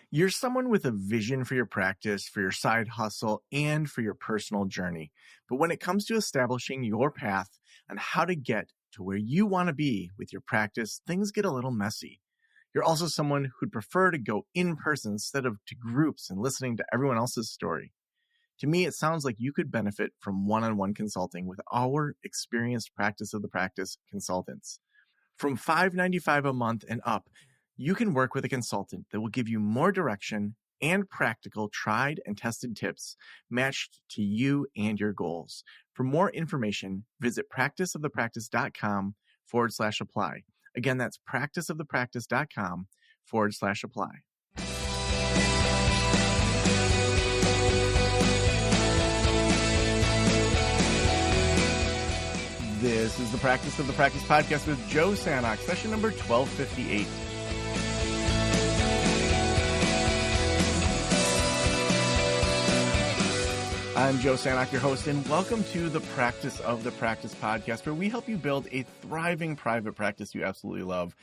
You're someone with a vision for your practice, for your side hustle, and for your personal journey. But when it comes to establishing your path on how to get to where you want to be with your practice, things get a little messy. You're also someone who'd prefer to go in person instead of to groups and listening to everyone else's story. To me, it sounds like you could benefit from one-on-one consulting with our experienced practice of the practice consultants. From $5.95 a month and up, you can work with a consultant that will give you more direction and practical tried and tested tips matched to you and your goals. For more information, visit practiceofthepractice.com/apply. Again, that's practiceofthepractice.com/apply. This is the Practice of the Practice podcast with Joe Sanok, session number 1258. I'm Joe Sanok, your host, and welcome to the Practice of the Practice podcast, where we help you build a thriving private practice you absolutely love.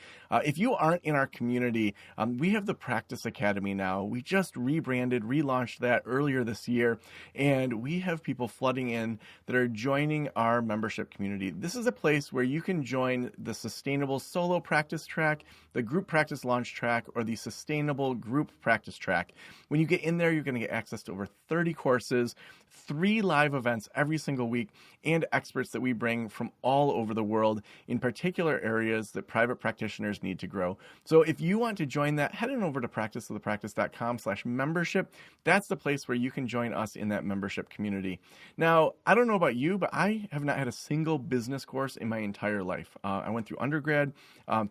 If you aren't in our community, we have the Practice Academy now. We just rebranded, relaunched that earlier this year, and we have people flooding in that are joining our membership community. This is a place where you can join the Sustainable Solo Practice track, the Group Practice Launch track, or the Sustainable Group Practice track. When you get in there, you're going to get access to over 30 courses, 3 live events every single week, and experts that we bring from all over the world in particular areas that private practitioners need to grow. So if you want to join that, head on over to practiceofthepractice.com/membership. That's the place where you can join us in that membership community. Now, I don't know about you, but I have not had a single business course in my entire life. I went through undergrad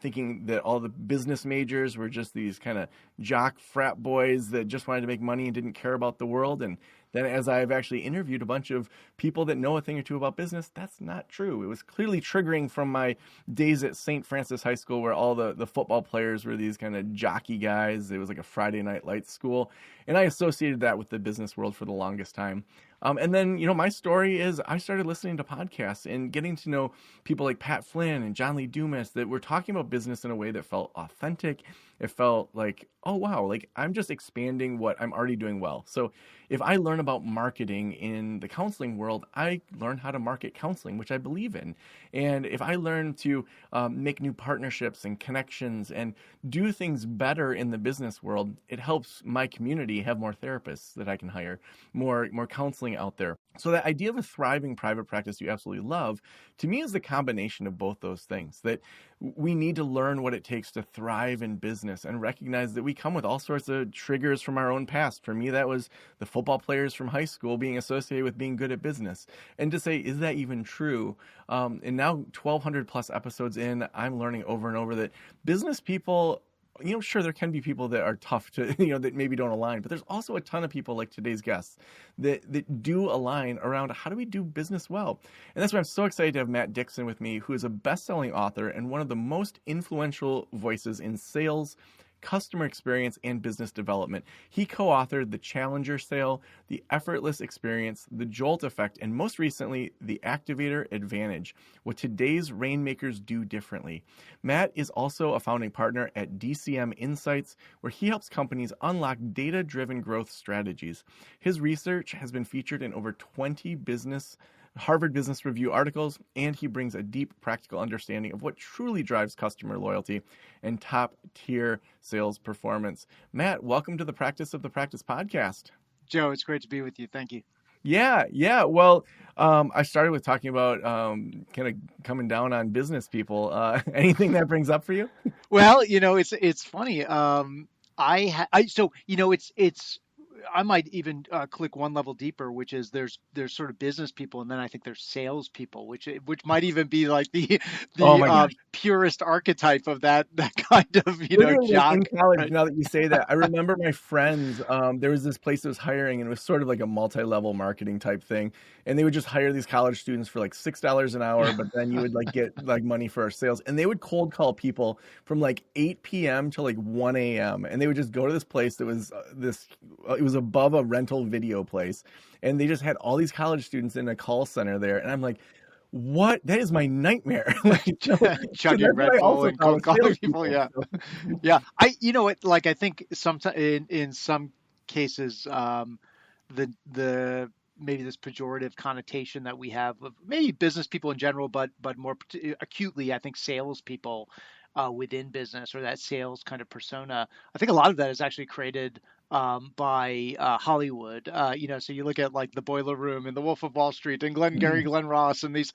thinking that all the business majors were just these kind of jock frat boys that just wanted to make money and didn't care about the world. And then as I've actually interviewed a bunch of people that know a thing or two about business, that's not true. It was clearly triggering from my days at St. Francis High School, where all the football players were these kind of jockey guys. It was like a Friday Night Lights school. And I associated that with the business world for the longest time. And then, my story is I started listening to podcasts and getting to know people like Pat Flynn and John Lee Dumas that were talking about business in a way that felt authentic. It felt like, oh, wow, like I'm just expanding what I'm already doing well. So if I learn about marketing in the counseling world, I learn how to market counseling, which I believe in. And if I learn to make new partnerships and connections and do things better in the business world, it helps my community have more therapists that I can hire, more counseling out there. So that idea of a thriving private practice you absolutely love, to me, is the combination of both those things, that we need to learn what it takes to thrive in business and recognize that we come with all sorts of triggers from our own past. For me, that was the football players from high school being associated with being good at business. And to say, is that even true? And now 1,200 plus episodes in, I'm learning over and over that business people, sure, there can be people that are tough to, that maybe don't align, but there's also a ton of people like today's guests that do align around how do we do business well. And that's why I'm so excited to have Matt Dixon with me, who is a best-selling author and one of the most influential voices in sales, customer experience, and business development. He co-authored The Challenger Sale, The Effortless Experience, The Jolt Effect, and most recently, The Activator Advantage, What Today's Rainmakers Do Differently. Matt is also a founding partner at DCM Insights, where he helps companies unlock data-driven growth strategies. His research has been featured in over 20 Harvard Business Review articles, and he brings a deep practical understanding of what truly drives customer loyalty and top-tier sales performance. Matt, welcome to the Practice of the Practice podcast. Joe, it's great to be with you. Thank you. Yeah. Well, I started with talking about kind of coming down on business people. Anything that brings up for you? Well, it's funny. I might even click one level deeper, which is there's sort of business people, and then I think there's sales people, which might even be like the purest archetype of that kind of jock. In college, right? Now that you say that, I remember my friends. There was this place that was hiring, and it was sort of like a multi-level marketing type thing, and they would just hire these college students for like $6 an hour, but then you would get money for our sales, and they would cold call people from like 8 p.m. to like 1 a.m. and they would just go to this place that was it was above a rental video place, and they just had all these college students in a call center there, and I'm like, What? That is my nightmare. Like, so Chugging that's what Red I Bull also and call cold the calling people. salespeople. Yeah. So, Yeah. You know what, like, I think sometimes in some cases, the maybe this pejorative connotation that we have of maybe business people in general, but more acutely, I think salespeople within business, or that sales kind of persona. I think a lot of that is actually created by Hollywood. So you look at like The Boiler Room and The Wolf of Wall Street and Glengarry Glen Ross and these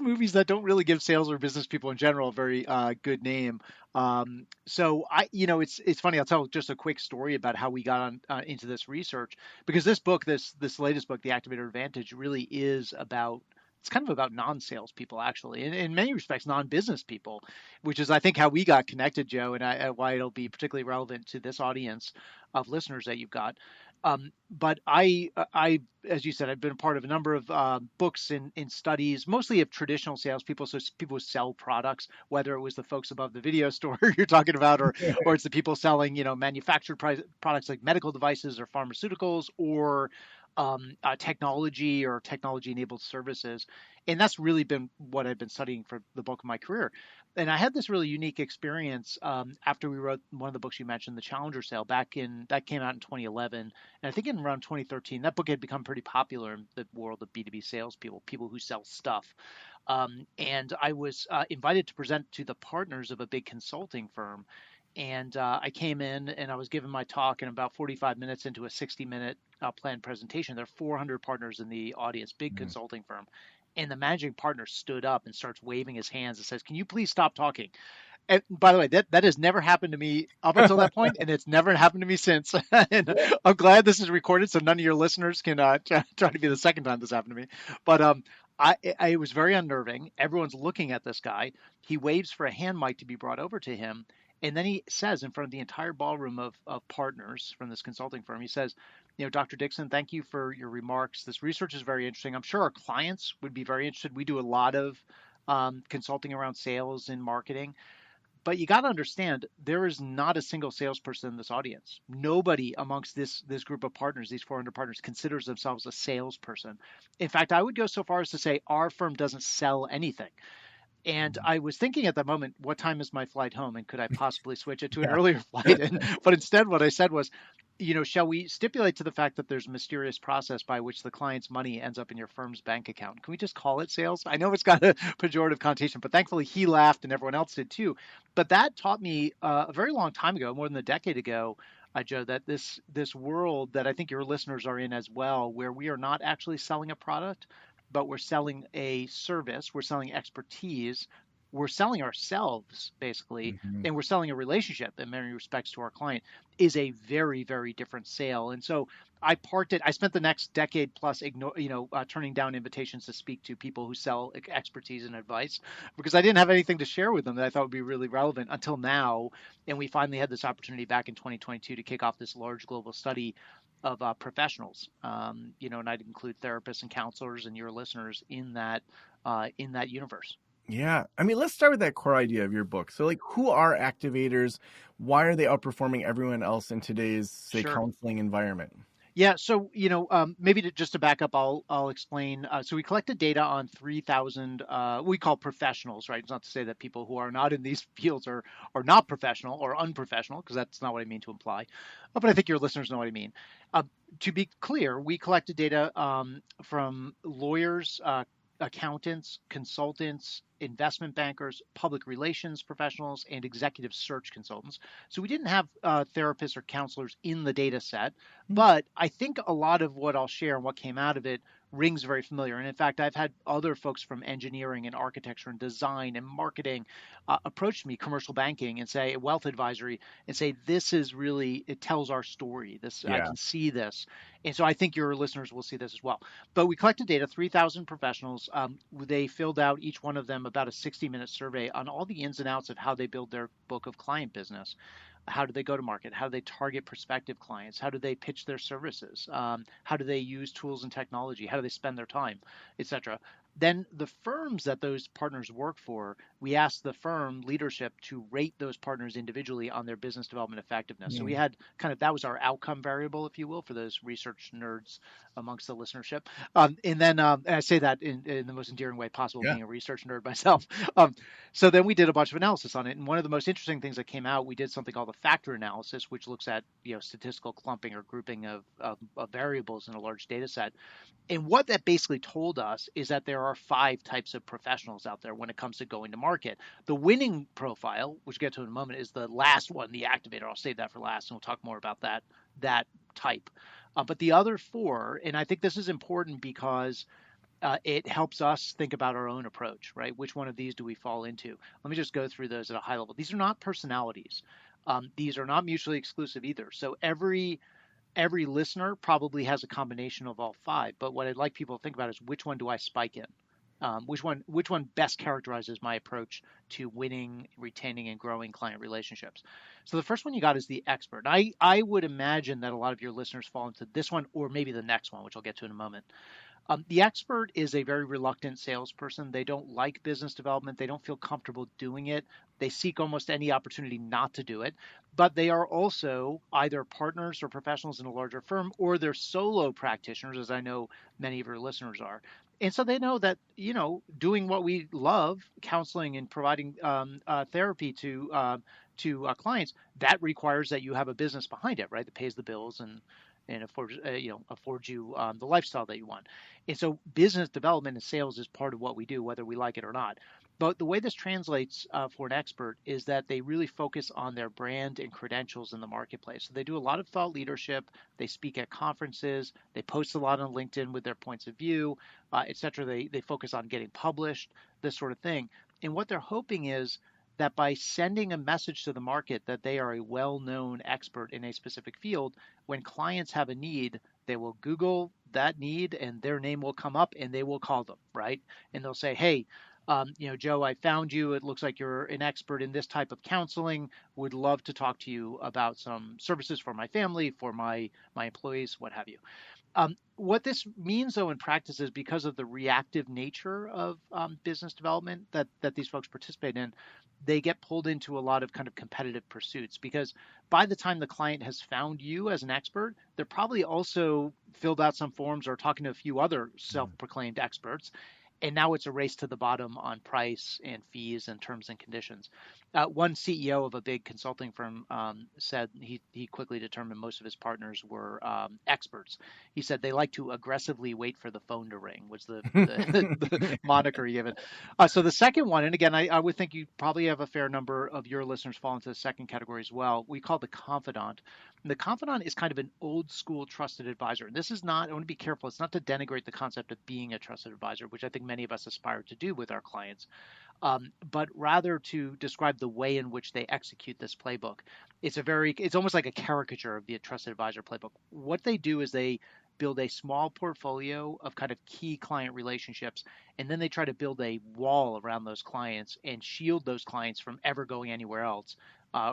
movies that don't really give sales or business people in general a very good name. So it's funny. I'll tell just a quick story about how we got on into this research, because this book, this latest book, The Activator Advantage, really is about. It's kind of about non-sales people, actually, in many respects, non-business people, which is, I think, how we got connected, Joe, and why it'll be particularly relevant to this audience of listeners that you've got. But as you said, I've been a part of a number of books and studies, mostly of traditional salespeople, so people who sell products, whether it was the folks above the video store you're talking about, or it's the people selling, manufactured products like medical devices or pharmaceuticals, or technology or technology-enabled services. And that's really been what I've been studying for the bulk of my career. And I had this really unique experience after we wrote one of the books you mentioned, The Challenger Sale, that came out in 2011. And I think in around 2013, that book had become pretty popular in the world of B2B salespeople, people who sell stuff. And I was invited to present to the partners of a big consulting firm. And I came in and I was giving my talk, and about 45 minutes into a 60-minute planned presentation, there are 400 partners in the audience, big consulting firm. And the managing partner stood up and starts waving his hands and says, "Can you please stop talking?" And by the way, that has never happened to me up until that point, and it's never happened to me since. And I'm glad this is recorded, so none of your listeners can try to be the second time this happened to me. But it was very unnerving. Everyone's looking at this guy. He waves for a hand mic to be brought over to him, and then he says in front of the entire ballroom of partners from this consulting firm, he says, "Dr. Dixon, thank you for your remarks. This research is very interesting. I'm sure our clients would be very interested. We do a lot of consulting around sales and marketing. But you got to understand, there is not a single salesperson in this audience. Nobody amongst this group of partners, these 400 partners, considers themselves a salesperson. In fact, I would go so far as to say our firm doesn't sell anything." And I was thinking at the moment, what time is my flight home, and could I possibly switch it to an yeah. earlier flight? But instead, what I said was, shall we stipulate to the fact that there's a mysterious process by which the client's money ends up in your firm's bank account? Can we just call it sales? I know it's got a pejorative connotation, but thankfully he laughed and everyone else did too. But that taught me a very long time ago, more than a decade ago, Joe, that this world that I think your listeners are in as well, where we are not actually selling a product, but we're selling a service, we're selling expertise, we're selling ourselves basically, Mhm. and we're selling a relationship in many respects to our client, is a very, very different sale. And so I parked it. I spent the next decade plus turning down invitations to speak to people who sell expertise and advice, because I didn't have anything to share with them that I thought would be really relevant until now. And we finally had this opportunity back in 2022 to kick off this large global study of professionals, and I'd include therapists and counselors and your listeners in that universe. Yeah. I mean, let's start with that core idea of your book. So, like, who are activators? Why are they outperforming everyone else in today's, say, Sure. counseling environment? Yeah, so maybe just to back up, I'll explain. So we collected data on 3,000 we call professionals, right? It's not to say that people who are not in these fields are not professional or unprofessional, because that's not what I mean to imply. But I think your listeners know what I mean. Uh, to be clear, we collected data from lawyers, accountants, consultants, investment bankers, public relations professionals, and executive search consultants. So we didn't have therapists or counselors in the data set, but I think a lot of what I'll share and what came out of it rings very familiar. And in fact, I've had other folks from engineering and architecture and design and marketing approach me, commercial banking, and say, wealth advisory, and say, this is really, it tells our story. I Yeah. can see this. And so I think your listeners will see this as well. But we collected data, 3,000 professionals. They filled out, each one of them, about a 60-minute survey on all the ins and outs of how they build their book of client business. How do they go to market? How do they target prospective clients? How do they pitch their services? How do they use tools and technology? How do they spend their time, etc.? Then the firms that those partners work for, we asked the firm leadership to rate those partners individually on their business development effectiveness. So we had kind of, that was our outcome variable, if you will, for those research nerds amongst the listenership. And then and I say that in the most endearing way possible, Yeah. being a research nerd myself. So then we did a bunch of analysis on it. And one of the most interesting things that came out, we did something called a factor analysis, which looks at statistical clumping or grouping of variables in a large data set. And what that basically told us is that there are 5 types of professionals out there when it comes to going to market. The winning profile, which we'll get to in a moment, is the last one, the activator. I'll save that for last, and we'll talk more about that type. But the other 4, and I think this is important because it helps us think about our own approach, right? Which one of these do we fall into? Let me just go through those at a high level. These are not personalities. These are not mutually exclusive either. So every listener probably has a combination of all 5. But what I'd like people to think about is, which one do I spike in? Which one best characterizes my approach to winning, retaining, and growing client relationships? So the first one you got is the expert. I would imagine that a lot of your listeners fall into this one, or maybe the next one, which I'll get to in a moment. The expert is a very reluctant salesperson. They don't like business development. They don't feel comfortable doing it. They seek almost any opportunity not to do it. But they are also either partners or professionals in a larger firm, or they're solo practitioners, as I know many of your listeners are. And so they know that, doing what we love, counseling and providing therapy to clients, that requires that you have a business behind it, right? That pays the bills and affords you the lifestyle that you want. And so business development and sales is part of what we do, whether we like it or not. But the way this translates for an expert is that they really focus on their brand and credentials in the marketplace. So they do a lot of thought leadership. They speak at conferences. They post a lot on LinkedIn with their points of view, et cetera. They focus on getting published, this sort of thing. And what they're hoping is that by sending a message to the market that they are a well-known expert in a specific field, when clients have a need, they will Google that need and their name will come up and they will call them, right? And they'll say, hey, Joe, I found you. It looks like you're an expert in this type of counseling. Would love to talk to you about some services for my family, for my employees, what have you. What this means, though, in practice is, because of the reactive nature of business development that these folks participate in, they get pulled into a lot of kind of competitive pursuits, because by the time the client has found you as an expert, they're probably also filled out some forms or talking to a few other self-proclaimed experts. And now it's a race to the bottom on price and fees and terms and conditions. One CEO of a big consulting firm said he quickly determined most of his partners were experts. He said they like to aggressively wait for the phone to ring, was the moniker he gave it. So the second one, and again, I would think you probably have a fair number of your listeners fall into the second category as well. We call the confidant. And the confidant is kind of an old school trusted advisor. And this is not, I want to be careful, it's not to denigrate the concept of being a trusted advisor, which I think many of us aspire to do with our clients, but rather to describe the way in which they execute this playbook. It's almost like a caricature of the trusted advisor playbook. What they do is they build a small portfolio of kind of key client relationships, and then they try to build a wall around those clients and shield those clients from ever going anywhere else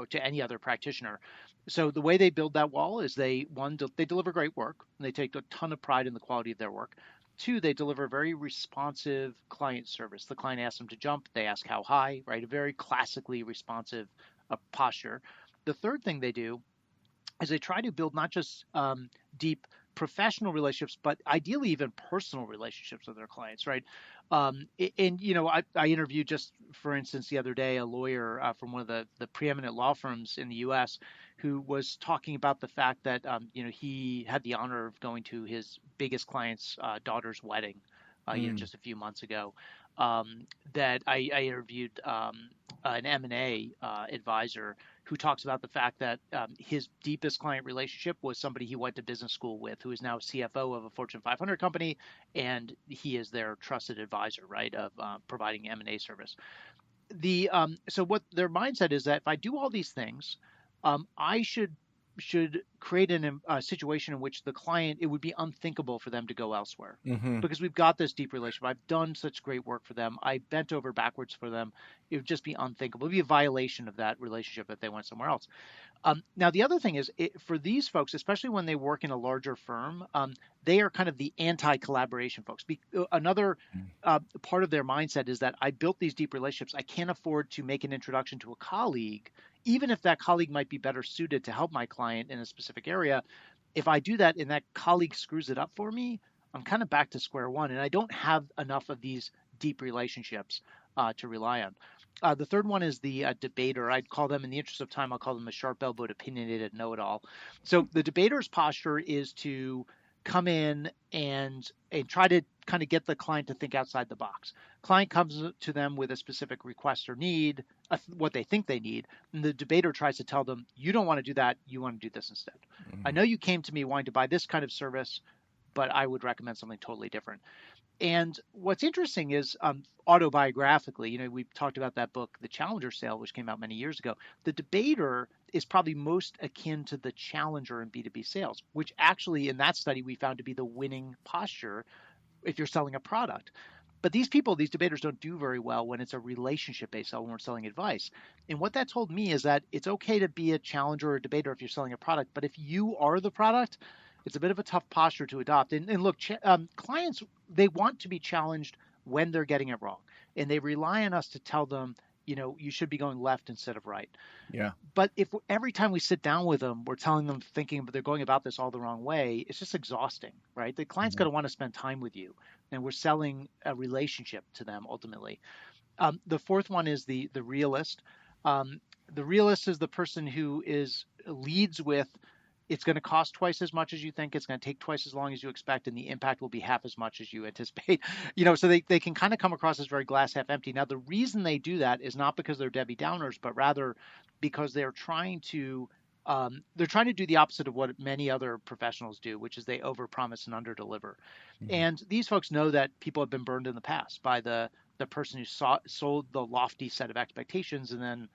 to any other practitioner. So the way they build that wall is they deliver great work, and they take a ton of pride in the quality of their work. 2, they deliver very responsive client service. The client asks them to jump, they ask how high, right? A very classically responsive posture. The third thing they do is they try to build not just deep professional relationships, but ideally even personal relationships with their clients, right? I interviewed, just for instance, the other day, a lawyer from one of the preeminent law firms in the U.S. who was talking about the fact that he had the honor of going to his biggest client's daughter's wedding, just a few months ago. That I interviewed an M&A advisor who talks about the fact that his deepest client relationship was somebody he went to business school with, who is now CFO of a Fortune 500 company, and he is their trusted advisor, right, of providing M&A service. So what their mindset is that if I do all these things, I should should create a situation in which the client, it would be unthinkable for them to go elsewhere Mm-hmm. because we've got this deep relationship. I've done such great work for them. I bent over backwards for them. It would just be unthinkable. It would be a violation of that relationship if they went somewhere else. Now, the other thing is for these folks, especially when they work in a larger firm, they are kind of the anti-collaboration folks. Another part of their mindset is that I built these deep relationships. I can't afford to make an introduction to a colleague, even if that colleague might be better suited to help my client in a specific area. If I do that and that colleague screws it up for me, I'm kind of back to square one, and I don't have enough of these deep relationships to rely on. The third one is the debater. I'd call them, in the interest of time, I'll call them the sharp elbowed, opinionated know-it-all. So the debater's posture is to come in and try to kind of get the client to think outside the box. Client comes to them with a specific request or need, what they think they need, and the debater tries to tell them, you don't want to do that, you want to do this instead. I know you came to me wanting to buy this kind of service, but I would recommend something totally different. And what's interesting is autobiographically, we've talked about that book, The Challenger Sale, which came out many years ago. The debater is probably most akin to the challenger in B2B sales, which actually in that study we found to be the winning posture if you're selling a product. But these debaters don't do very well when it's a relationship-based sell, when we're selling advice. And what that told me is that it's okay to be a challenger or a debater if you're selling a product, but if you are the product, it's a bit of a tough posture to adopt. And look, clients, they want to be challenged when they're getting it wrong. And they rely on us to tell them, you should be going left instead of right. Yeah. But if every time we sit down with them, we're telling them, thinking they're going about this all the wrong way, it's just exhausting, right? The client's going to want to spend time with you, and we're selling a relationship to them ultimately. The fourth one is the realist. The realist is the person who leads with, it's going to cost twice as much as you think, it's going to take twice as long as you expect, and the impact will be half as much as you anticipate. So they can kind of come across as very glass half empty. Now, the reason they do that is not because they're Debbie Downers, but rather because they're trying to do the opposite of what many other professionals do, which is they overpromise and underdeliver. And these folks know that people have been burned in the past by the person who sold the lofty set of expectations, and then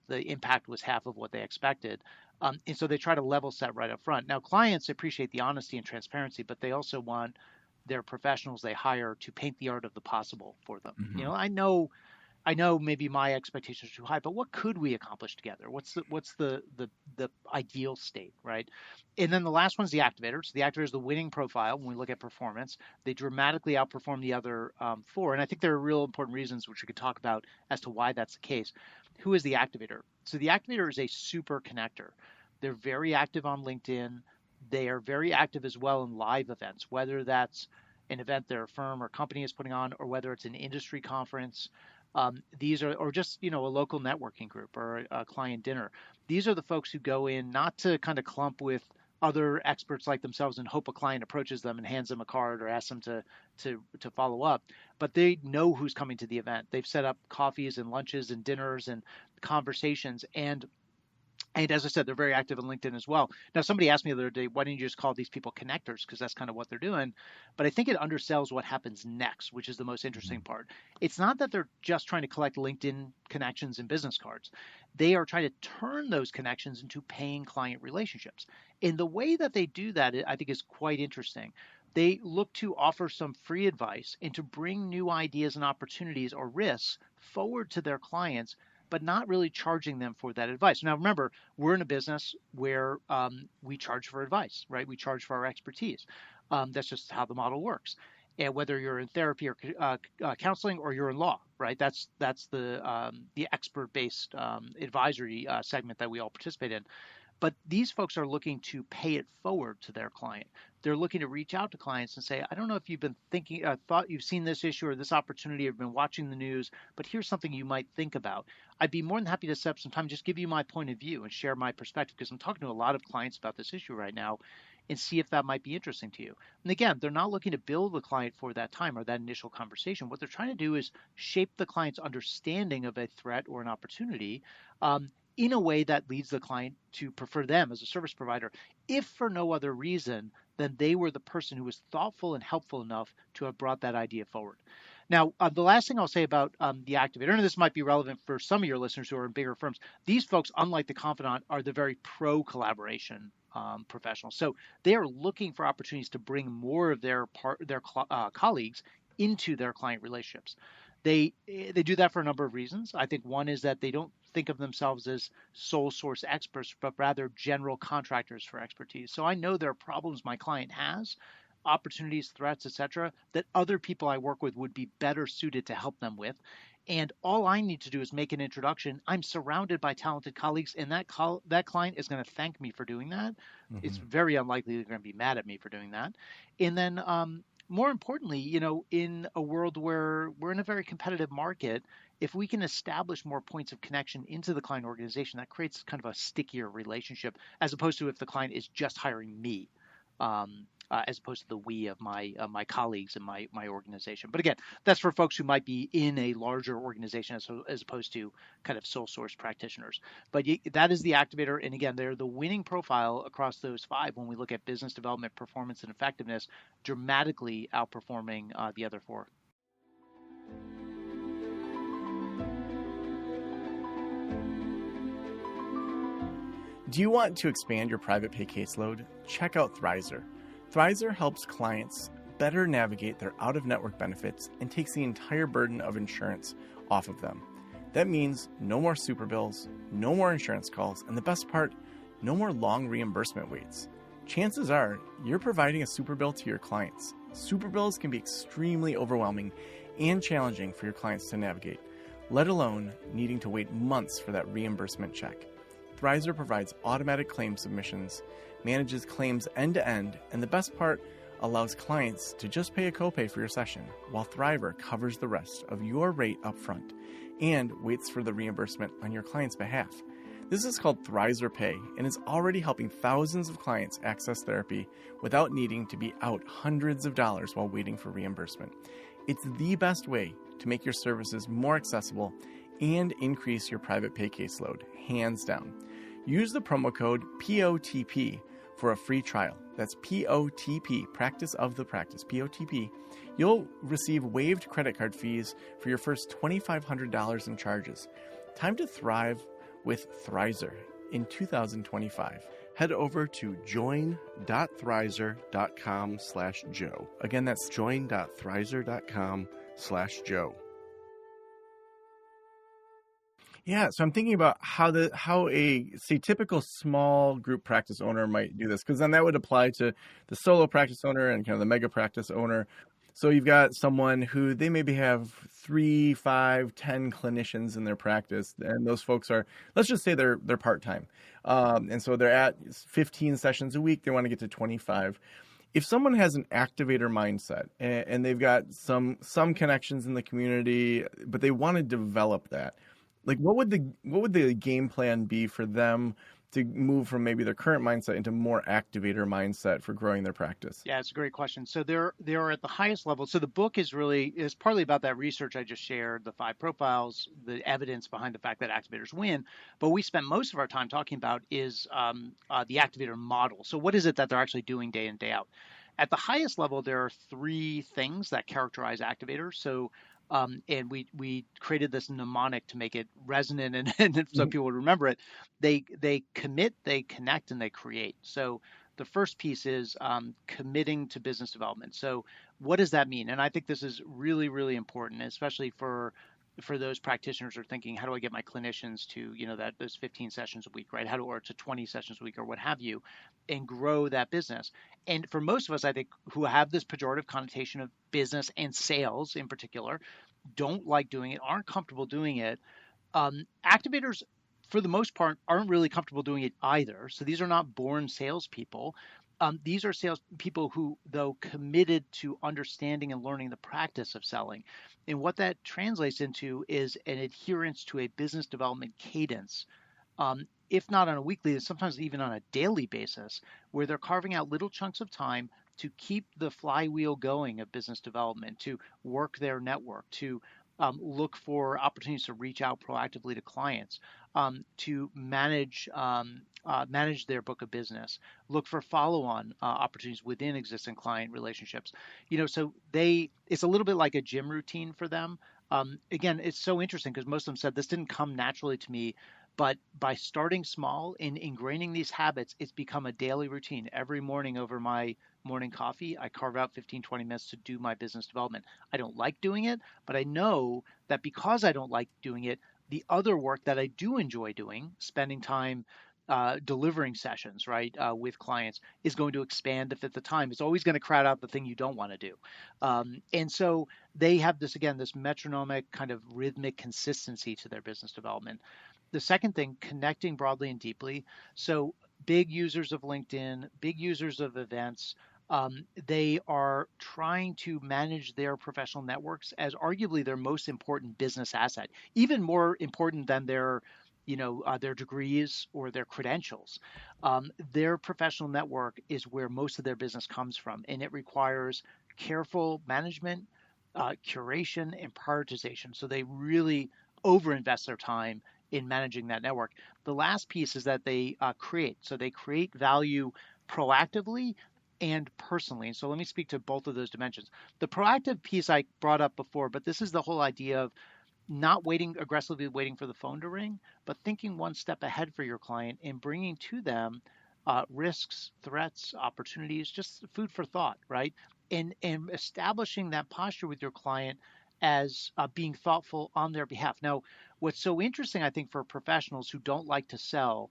the impact was half of what they expected. And so they try to level set right up front. Now, clients appreciate the honesty and transparency, but they also want their professionals they hire to paint the art of the possible for them. Mm-hmm. I know maybe my expectations are too high, but what could we accomplish together? What's the ideal state, right? And then the last one's the activator. So the activator is the winning profile when we look at performance. They dramatically outperform the other four. And I think there are real important reasons which we could talk about as to why that's the case. Who is the activator? So the activator is a super connector. They're very active on LinkedIn. They are very active as well in live events, whether that's an event their firm or company is putting on, or whether it's an industry conference. These are, or just, a local networking group or a client dinner. These are the folks who go in not to kind of clump with other experts like themselves and hope a client approaches them and hands them a card or asks them to follow up, but they know who's coming to the event. They've set up coffees and lunches and dinners and conversations, and as I said, they're very active on LinkedIn as well. Now, somebody asked me the other day, why didn't you just call these people connectors? Because that's kind of what they're doing. But I think it undersells what happens next, which is the most interesting part. It's not that they're just trying to collect LinkedIn connections and business cards. They are trying to turn those connections into paying client relationships. And the way that they do that, I think, is quite interesting. They look to offer some free advice and to bring new ideas and opportunities or risks forward to their clients, but not really charging them for that advice. Now, remember, we're in a business where we charge for advice, right? We charge for our expertise. That's just how the model works. And whether you're in therapy or counseling, or you're in law, right? That's the expert-based advisory segment that we all participate in. But these folks are looking to pay it forward to their client. They're looking to reach out to clients and say, I don't know if you've been thinking, thought you've seen this issue or this opportunity, or been watching the news, but here's something you might think about. I'd be more than happy to set up some time, just give you my point of view and share my perspective, because I'm talking to a lot of clients about this issue right now, and see if that might be interesting to you. And again, they're not looking to bill the client for that time or that initial conversation. What they're trying to do is shape the client's understanding of a threat or an opportunity, in a way that leads the client to prefer them as a service provider, if for no other reason than they were the person who was thoughtful and helpful enough to have brought that idea forward. Now, the last thing I'll say about the activator, and this might be relevant for some of your listeners who are in bigger firms, these folks, unlike the confidant, are the very pro collaboration professionals. So they are looking for opportunities to bring more of their colleagues into their client relationships. They do that for a number of reasons. I think one is that they don't think of themselves as sole source experts, but rather general contractors for expertise. So I know there are problems my client has, opportunities, threats, etc., that other people I work with would be better suited to help them with. And all I need to do is make an introduction. I'm surrounded by talented colleagues, and that client is going to thank me for doing that. Mm-hmm. It's very unlikely they're going to be mad at me for doing that. And then more importantly, in a world where we're in a very competitive market, if we can establish more points of connection into the client organization, that creates kind of a stickier relationship, as opposed to if the client is just hiring me, as opposed to the we of my colleagues in my organization. But again, that's for folks who might be in a larger organization as opposed to kind of sole source practitioners. But that is the activator. And again, they're the winning profile across those 5 when we look at business development, performance, and effectiveness, dramatically outperforming the other 4. Do you want to expand your private pay caseload? Check out Thrizer. Thrizer helps clients better navigate their out-of-network benefits and takes the entire burden of insurance off of them. That means no more super bills, no more insurance calls, and the best part, no more long reimbursement waits. Chances are you're providing a super bill to your clients. Super bills can be extremely overwhelming and challenging for your clients to navigate, let alone needing to wait months for that reimbursement check. Thrizer provides automatic claim submissions, manages claims end-to-end, and the best part, allows clients to just pay a copay for your session, while Thriver covers the rest of your rate up front and waits for the reimbursement on your client's behalf. This is called Thrizer Pay and is already helping thousands of clients access therapy without needing to be out hundreds of dollars while waiting for reimbursement. It's the best way to make your services more accessible and increase your private pay caseload, hands down. Use the promo code POTP for a free trial. That's POTP, Practice of the Practice, POTP. You'll receive waived credit card fees for your first $2,500 in charges. Time to thrive with Thrizer in 2025. Head over to join.thrizer.com/Joe. Again, that's join.thrizer.com/Joe. Yeah, so I'm thinking about how a typical small group practice owner might do this, because then that would apply to the solo practice owner and kind of the mega practice owner. So you've got someone who they maybe have 3, 5, 10 clinicians in their practice, and those folks are, let's just say they're part-time, and so they're at 15 sessions a week. They want to get to 25. If someone has an activator mindset and they've got some connections in the community, but they want to develop that, like what would the game plan be for them to move from maybe their current mindset into more activator mindset for growing their practice? Yeah, it's a great question. So they're at the highest level. So the book is partly about that research I just shared, the 5 profiles, the evidence behind the fact that activators win. But we spent most of our time talking about is the activator model. So what is it that they're actually doing day in, day out? At the highest level, there are 3 things that characterize activators. So and we created this mnemonic to make it resonant and so people would remember it. They commit, they connect, and they create. So the first piece is committing to business development. So what does that mean? And I think this is really, really important, especially for those practitioners who are thinking, how do I get my clinicians to, those 15 sessions a week, right? Or to 20 sessions a week or what have you, and grow that business. And for most of us, I think, who have this pejorative connotation of business and sales in particular, don't like doing it, aren't comfortable doing it. Activators, for the most part, aren't really comfortable doing it either. So these are not born salespeople. These are salespeople who, though, committed to understanding and learning the practice of selling. And what that translates into is an adherence to a business development cadence, if not on a weekly, sometimes even on a daily basis, where they're carving out little chunks of time to keep the flywheel going of business development, to work their network, to look for opportunities to reach out proactively to clients, to manage manage their book of business, look for follow-on opportunities within existing client relationships. So it's a little bit like a gym routine for them. Again, it's so interesting because most of them said this didn't come naturally to me, but by starting small and ingraining these habits, it's become a daily routine. Every morning over my morning coffee, I carve out 15, 20 minutes to do my business development. I don't like doing it, but I know that because I don't like doing it, the other work that I do enjoy doing, spending time delivering sessions, right, with clients, is going to expand if at the time it's always going to crowd out the thing you don't want to do. And so they have this, again, this metronomic kind of rhythmic consistency to their business development. The second thing, connecting broadly and deeply. So big users of LinkedIn, big users of events. They are trying to manage their professional networks as arguably their most important business asset, even more important than their degrees or their credentials. Their professional network is where most of their business comes from, and it requires careful management, curation, and prioritization. So they really overinvest their time in managing that network. The last piece is that they create. So they create value proactively and personally. And so let me speak to both of those dimensions. The proactive piece I brought up before, but this is the whole idea of not aggressively waiting for the phone to ring, but thinking one step ahead for your client and bringing to them risks, threats, opportunities, just food for thought, right? And establishing that posture with your client as being thoughtful on their behalf. Now, what's so interesting, I think, for professionals who don't like to sell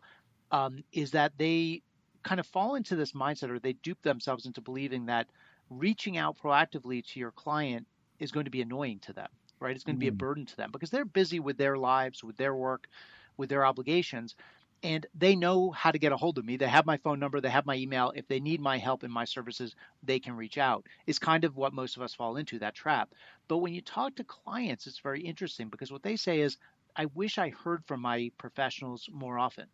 is that they kind of fall into this mindset, or they dupe themselves into believing that reaching out proactively to your client is going to be annoying to them, right? It's going to be a Mm. burden to them because they're busy with their lives, with their work, with their obligations, and they know how to get a hold of me. They have my phone number, they have my email. If they need my help and my services, they can reach out. It's kind of what most of us fall into, that trap. But when you talk to clients, it's very interesting because what they say is, I wish I heard from my professionals more often.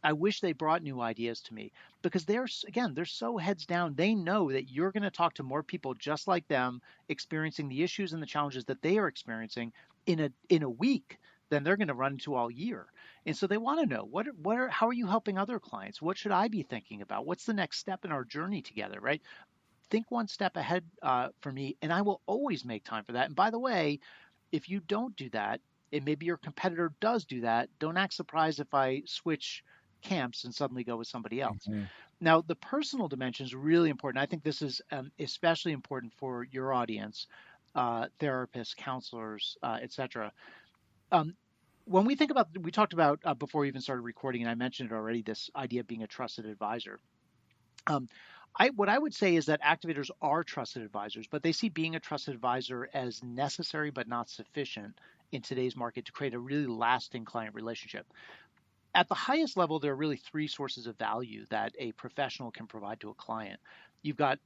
I wish they brought new ideas to me because they're so heads down. They know that you're going to talk to more people just like them, experiencing the issues and the challenges that they are experiencing in a week than they're going to run into all year. And so they want to know how are you helping other clients? What should I be thinking about? What's the next step in our journey together, right? Think one step ahead for me, and I will always make time for that. And by the way, if you don't do that, and maybe your competitor does do that, don't act surprised if I switch camps and suddenly go with somebody else. Mhm. Now, the personal dimension is really important. I think this is especially important for your audience, therapists, counselors, etc. Um, when we talked about before we even started recording, and I mentioned it already, this idea of being a trusted advisor. Um, what I would say is that activators are trusted advisors, but they see being a trusted advisor as necessary but not sufficient in today's market to create a really lasting client relationship. At the highest level, there are really three sources of value that a professional can provide to a client. You've got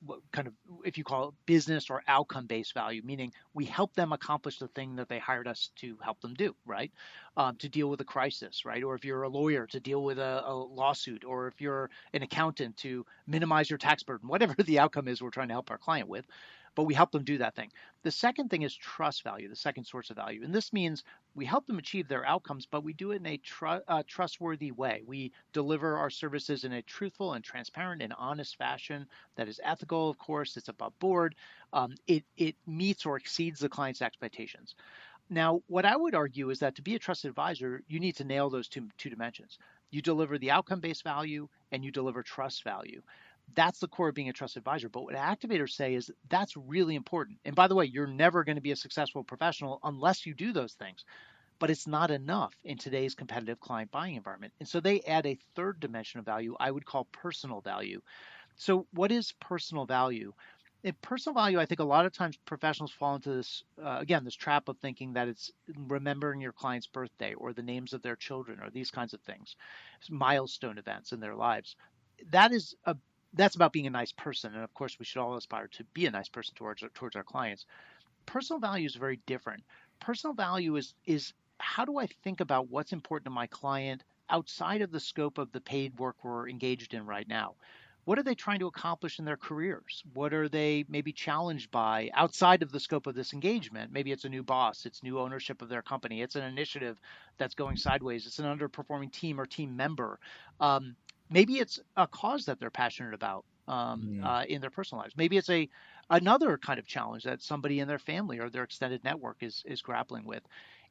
what kind of, if you call it, business or outcome based value, meaning we help them accomplish the thing that they hired us to help them do, right? To deal with a crisis, right? Or if you're a lawyer, to deal with a lawsuit, or if you're an accountant, to minimize your tax burden, whatever the outcome is we're trying to help our client with. But we help them do that thing. The second thing is trust value, the second source of value. And this means we help them achieve their outcomes, but we do it in a trustworthy way. We deliver our services in a truthful and transparent and honest fashion that is ethical, of course, it's above board. It meets or exceeds the client's expectations. Now, what I would argue is that to be a trusted advisor, you need to nail those two dimensions. You deliver the outcome-based value and you deliver trust value. That's the core of being a trusted advisor. But what activators say is that's really important. And by the way, you're never going to be a successful professional unless you do those things. But it's not enough in today's competitive client buying environment. And so they add a third dimension of value I would call personal value. So, what is personal value? In personal value, I think a lot of times professionals fall into this, again, this trap of thinking that it's remembering your client's birthday or the names of their children or these kinds of things, milestone events in their lives. That is a that's about being a nice person, and of course, we should all aspire to be a nice person towards our clients. Personal value is very different. Personal value is how do I think about what's important to my client outside of the scope of the paid work we're engaged in right now? what are they trying to accomplish in their careers? What are they maybe challenged by outside of the scope of this engagement? Maybe it's a new boss, it's new ownership of their company, it's an initiative that's going sideways, it's an underperforming team or team member. Maybe it's a cause that they're passionate about Mm. in their personal lives. Maybe it's another kind of challenge that somebody in their family or their extended network is grappling with.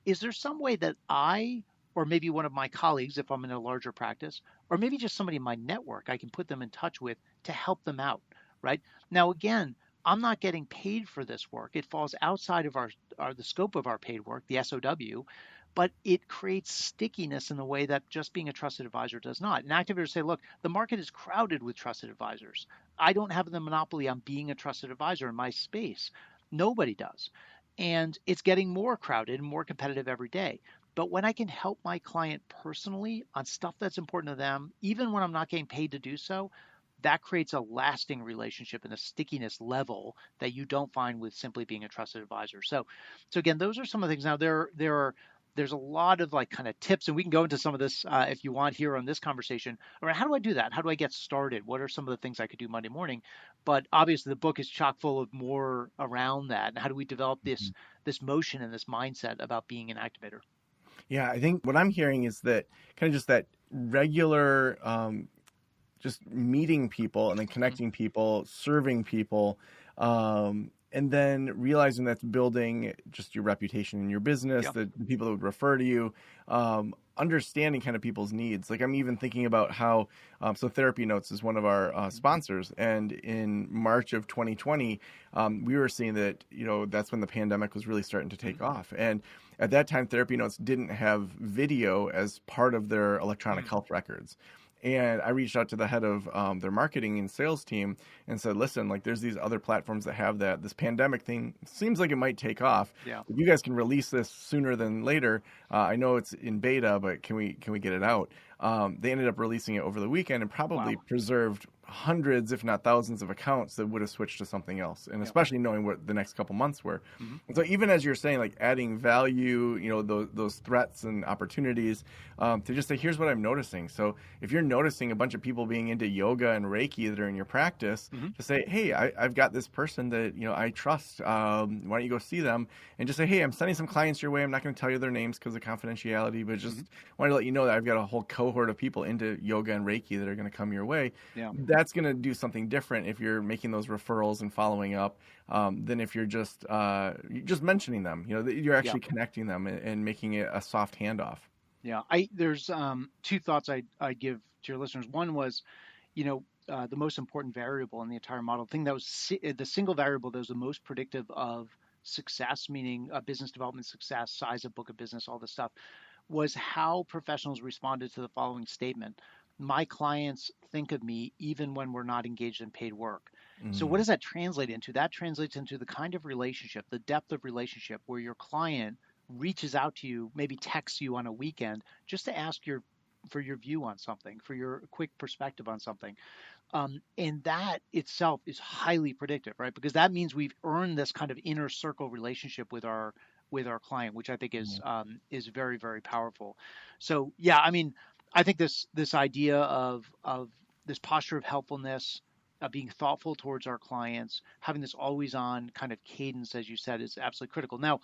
Is there some way that I, or maybe one of my colleagues, if I'm in a larger practice, or maybe just somebody in my network, I can put them in touch with to help them out, right? Now, again, I'm not getting paid for this work. It falls outside of the scope of our paid work, the SOW, but it creates stickiness in the way that just being a trusted advisor does not. And activators say, look, the market is crowded with trusted advisors. I don't have the monopoly on being a trusted advisor in my space. Nobody does. And it's getting more crowded and more competitive every day. But when I can help my client personally on stuff that's important to them, even when I'm not getting paid to do so, that creates a lasting relationship and a stickiness level that you don't find with simply being a trusted advisor. So again, those are some of the things. Now there's a lot of like kind of tips, and we can go into some of this if you want here on this conversation around how do I do that? How do I get started? What are some of the things I could do Monday morning? But obviously the book is chock full of more around that. And how do we develop this motion and this mindset about being an activator? Yeah, I think what I'm hearing is that kind of just that regular, just meeting people and then Mm-hmm. connecting people, serving people, and then realizing that's building just your reputation in your business, Yeah. the people that would refer to you, understanding kind of people's needs. Like I'm even thinking about how, so Therapy Notes is one of our sponsors, and in March of 2020, we were seeing that that's when the pandemic was really starting to take off, and at that time, Therapy Notes didn't have video as part of their electronic Mm-hmm. health records. And I reached out to the head of their marketing and sales team and said, listen, like there's these other platforms that have that. This pandemic thing seems like it might take off. Yeah. If you guys can release this sooner than later, I know it's in beta, but can we get it out? They ended up releasing it over the weekend and probably Wow. preserved hundreds, if not thousands, of accounts that would have switched to something else. And Yeah. especially knowing what the next couple months were. Mm-hmm. And so even as you're saying, like adding value, those threats and opportunities, to just say, here's what I'm noticing. So if you're noticing a bunch of people being into yoga and Reiki that are in your practice, Mm-hmm. just say, hey, I've got this person that I trust. Why don't you go see them? And just say, hey, I'm sending some clients your way. I'm not going to tell you their names because of confidentiality, but just wanted to let you know that I've got a whole cohort of people into yoga and Reiki that are going to come your way. Yeah. That's going to do something different if you're making those referrals and following up, than if you're just mentioning them. You're Yeah. actually connecting them and making it a soft handoff. Yeah. There's two thoughts I give to your listeners. One was, the most important variable in the entire model, the thing that was the single variable that was the most predictive of success, meaning business development success, size of book of business, all this stuff, was how professionals responded to the following statement: my clients think of me even when we're not engaged in paid work. So what Mm. does that translate into? That translates into the kind of relationship, the depth of relationship where your client reaches out to you, maybe texts you on a weekend just to ask for your view on something, for your quick perspective on something. And that itself is highly predictive, right? Because that means we've earned this kind of inner circle relationship with our client, which I think is very, very powerful. So yeah, I mean, I think this idea of this posture of helpfulness, being thoughtful towards our clients, having this always on kind of cadence, as you said, is absolutely critical. Now,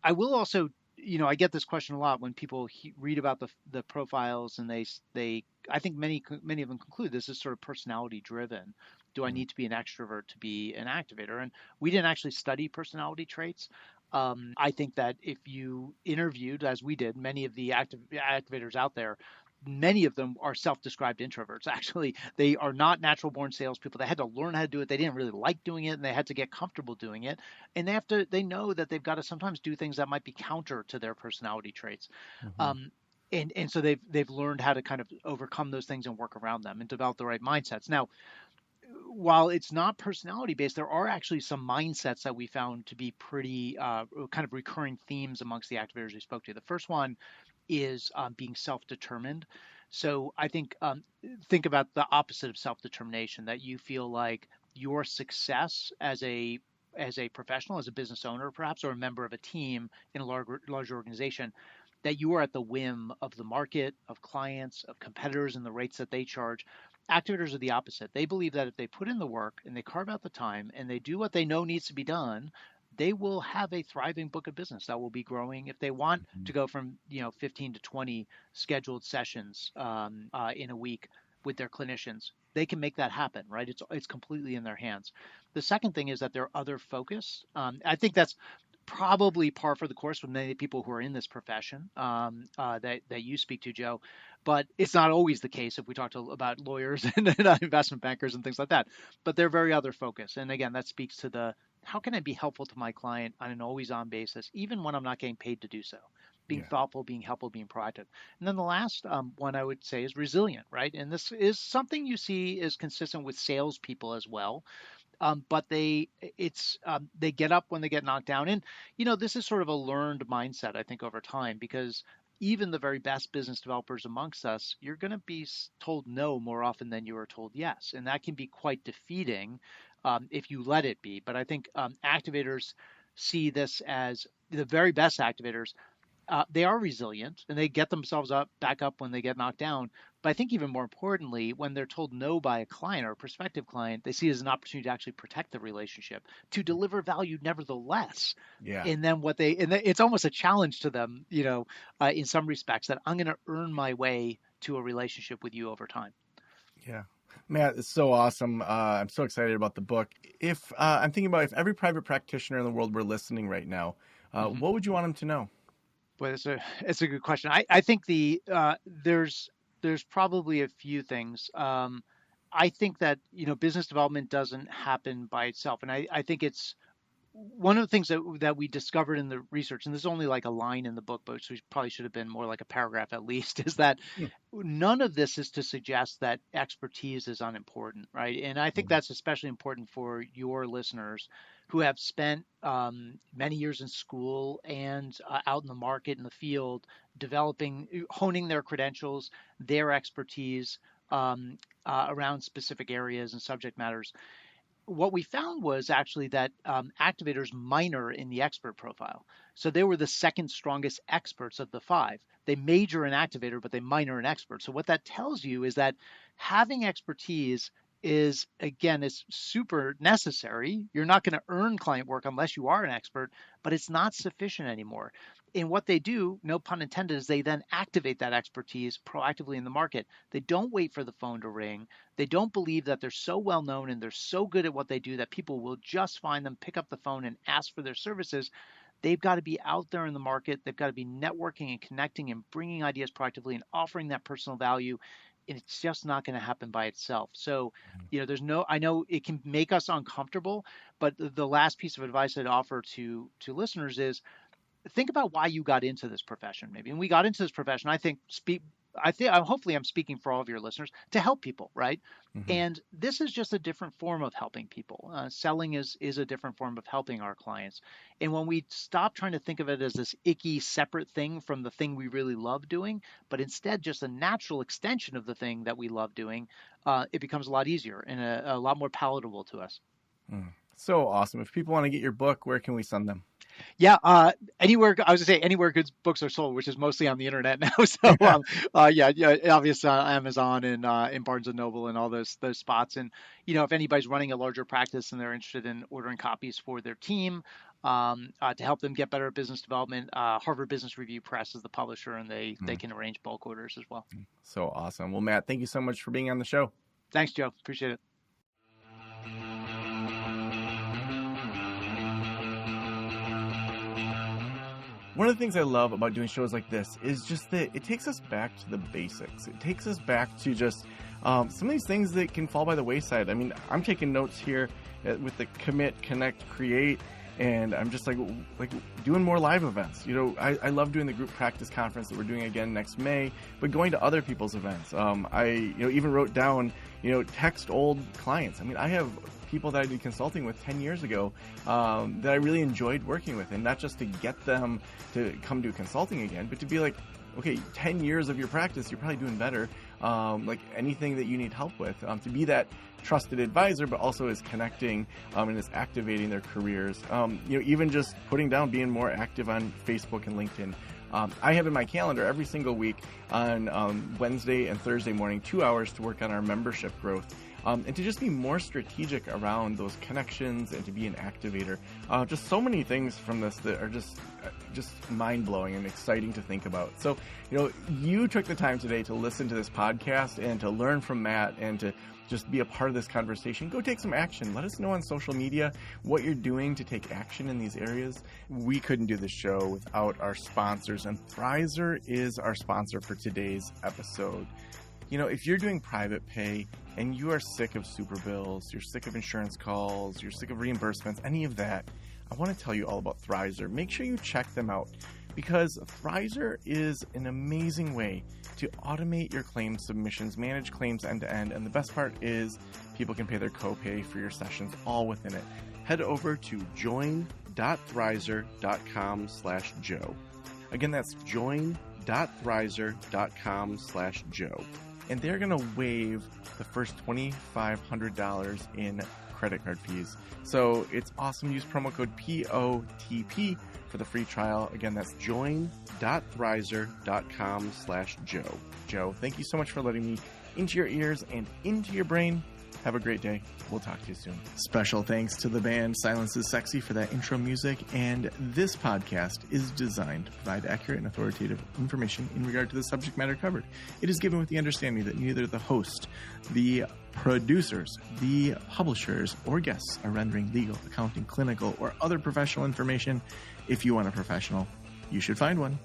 I will also, I get this question a lot when people read about the profiles, and they I think many of them conclude this is sort of personality driven. Do I Mm. need to be an extrovert to be an activator? And we didn't actually study personality traits. I think that if you interviewed, as we did, many of the activators out there, many of them are self-described introverts. Actually, they are not natural born salespeople. They had to learn how to do it. They didn't really like doing it, and they had to get comfortable doing it. And they know that they've got to sometimes do things that might be counter to their personality traits. Mhm. Um, and so they've learned how to kind of overcome those things and work around them and develop the right mindsets. Now, while it's not personality based, there are actually some mindsets that we found to be pretty kind of recurring themes amongst the activators we spoke to. The first one is being self-determined. So I think about the opposite of self-determination, that you feel like your success as a professional, as a business owner, perhaps, or a member of a team in a large organization, that you are at the whim of the market, of clients, of competitors, and the rates that they charge. activators are the opposite. They believe that if they put in the work and they carve out the time and they do what they know needs to be done, they will have a thriving book of business that will be growing. If they want to go from 15 to 20 scheduled sessions in a week with their clinicians, they can make that happen, right? It's completely in their hands. The second thing is that they're other focused. I think that's probably par for the course with many people who are in this profession that you speak to, Joe. But it's not always the case if we talk about lawyers and investment bankers and things like that. But they're very other focused. And again, that speaks to the how can I be helpful to my client on an always on basis, even when I'm not getting paid to do so? Being thoughtful, being helpful, being proactive. And then the last one I would say is resilient, right? And this is something you see is consistent with salespeople as well. But they get up when they get knocked down. And, this is sort of a learned mindset, I think, over time, because even the very best business developers amongst us, you're going to be told no more often than you are told yes. And that can be quite defeating if you let it be. But I think activators see this as the very best activators. They are resilient and they get themselves back up when they get knocked down. But I think even more importantly, when they're told no by a client or a prospective client, they see it as an opportunity to actually protect the relationship, to deliver value nevertheless. Yeah. And then it's almost a challenge to them, in some respects, that I'm going to earn my way to a relationship with you over time. Yeah. Matt, it's so awesome. I'm so excited about the book. If I'm thinking about if every private practitioner in the world were listening right now, what would you want them to know? Well, it's a good question. I think there's probably a few things. I think that business development doesn't happen by itself, and I think it's one of the things that we discovered in the research, and this is only like a line in the book, but we probably should have been more like a paragraph at least, is that none of this is to suggest that expertise is unimportant, right? And I think that's especially important for your listeners who have spent many years in school and out in the market, in the field, honing their credentials, their expertise around specific areas and subject matters. What we found was actually that activators minor in the expert profile. So they were the second strongest experts of the 5. They major in activator, but they minor in expert. So what that tells you is that having expertise is super necessary. You're not going to earn client work unless you are an expert, but it's not sufficient anymore. And what they do, no pun intended, is they then activate that expertise proactively in the market. They don't wait for the phone to ring. They don't believe that they're so well known and they're so good at what they do that people will just find them, pick up the phone and ask for their services. They've got to be out there in the market. They've got to be networking and connecting and bringing ideas proactively and offering that personal value. And it's just not going to happen by itself. So, I know it can make us uncomfortable, but the last piece of advice I'd offer to listeners is think about why you got into this profession, maybe. And we got into this profession, hopefully I'm speaking for all of your listeners, to help people, right? Mm-hmm. And this is just a different form of helping people. Selling is a different form of helping our clients. And when we stop trying to think of it as this icky separate thing from the thing we really love doing, but instead just a natural extension of the thing that we love doing, it becomes a lot easier and a lot more palatable to us. So awesome. If people want to get your book, where can we send them? Yeah, anywhere. I was gonna say anywhere good books are sold, which is mostly on the internet now. So, obviously Amazon and in Barnes and Noble and all those spots. And if anybody's running a larger practice and they're interested in ordering copies for their team to help them get better at business development, Harvard Business Review Press is the publisher, and they can arrange bulk orders as well. So awesome. Well, Matt, thank you so much for being on the show. Thanks, Joe. Appreciate it. One of the things I love about doing shows like this is just that it takes us back to the basics. It takes us back to just some of these things that can fall by the wayside. I mean, I'm taking notes here with the commit, connect, create, and I'm just like doing more live events. I love doing the group practice conference that we're doing again next May, but going to other people's events. I even wrote down, text old clients. I mean, I have people that I did consulting with 10 years ago that I really enjoyed working with, and not just to get them to come do consulting again, but to be like, okay, 10 years of your practice, you're probably doing better. Like anything that you need help with, to be that trusted advisor, but also is connecting and is activating their careers. Even just putting down, being more active on Facebook and LinkedIn. I have in my calendar every single week on Wednesday and Thursday morning, 2 hours to work on our membership growth. And to just be more strategic around those connections and to be an activator. Just so many things from this that are just mind-blowing and exciting to think about. So, you took the time today to listen to this podcast and to learn from Matt and to just be a part of this conversation. Go take some action. Let us know on social media what you're doing to take action in these areas. We couldn't do this show without our sponsors, and Thrizer is our sponsor for today's episode. If you're doing private pay and you are sick of super bills, you're sick of insurance calls, you're sick of reimbursements, any of that, I want to tell you all about Thrizer. Make sure you check them out because Thrizer is an amazing way to automate your claim submissions, manage claims end to end, and the best part is people can pay their copay for your sessions all within it. Head over to join.thrizer.com/Joe. Again, that's join.thrizer.com/Joe. And they're going to waive the first $2,500 in credit card fees. So it's awesome. Use promo code POTP for the free trial. Again, that's join.thrizer.com/Joe. Joe, thank you so much for letting me into your ears and into your brain. Have a great day. We'll talk to you soon. Special thanks to the band Silence is Sexy for that intro music. And this podcast is designed to provide accurate and authoritative information in regard to the subject matter covered. It is given with the understanding that neither the host, the producers, the publishers, or guests are rendering legal, accounting, clinical, or other professional information. If you want a professional, you should find one.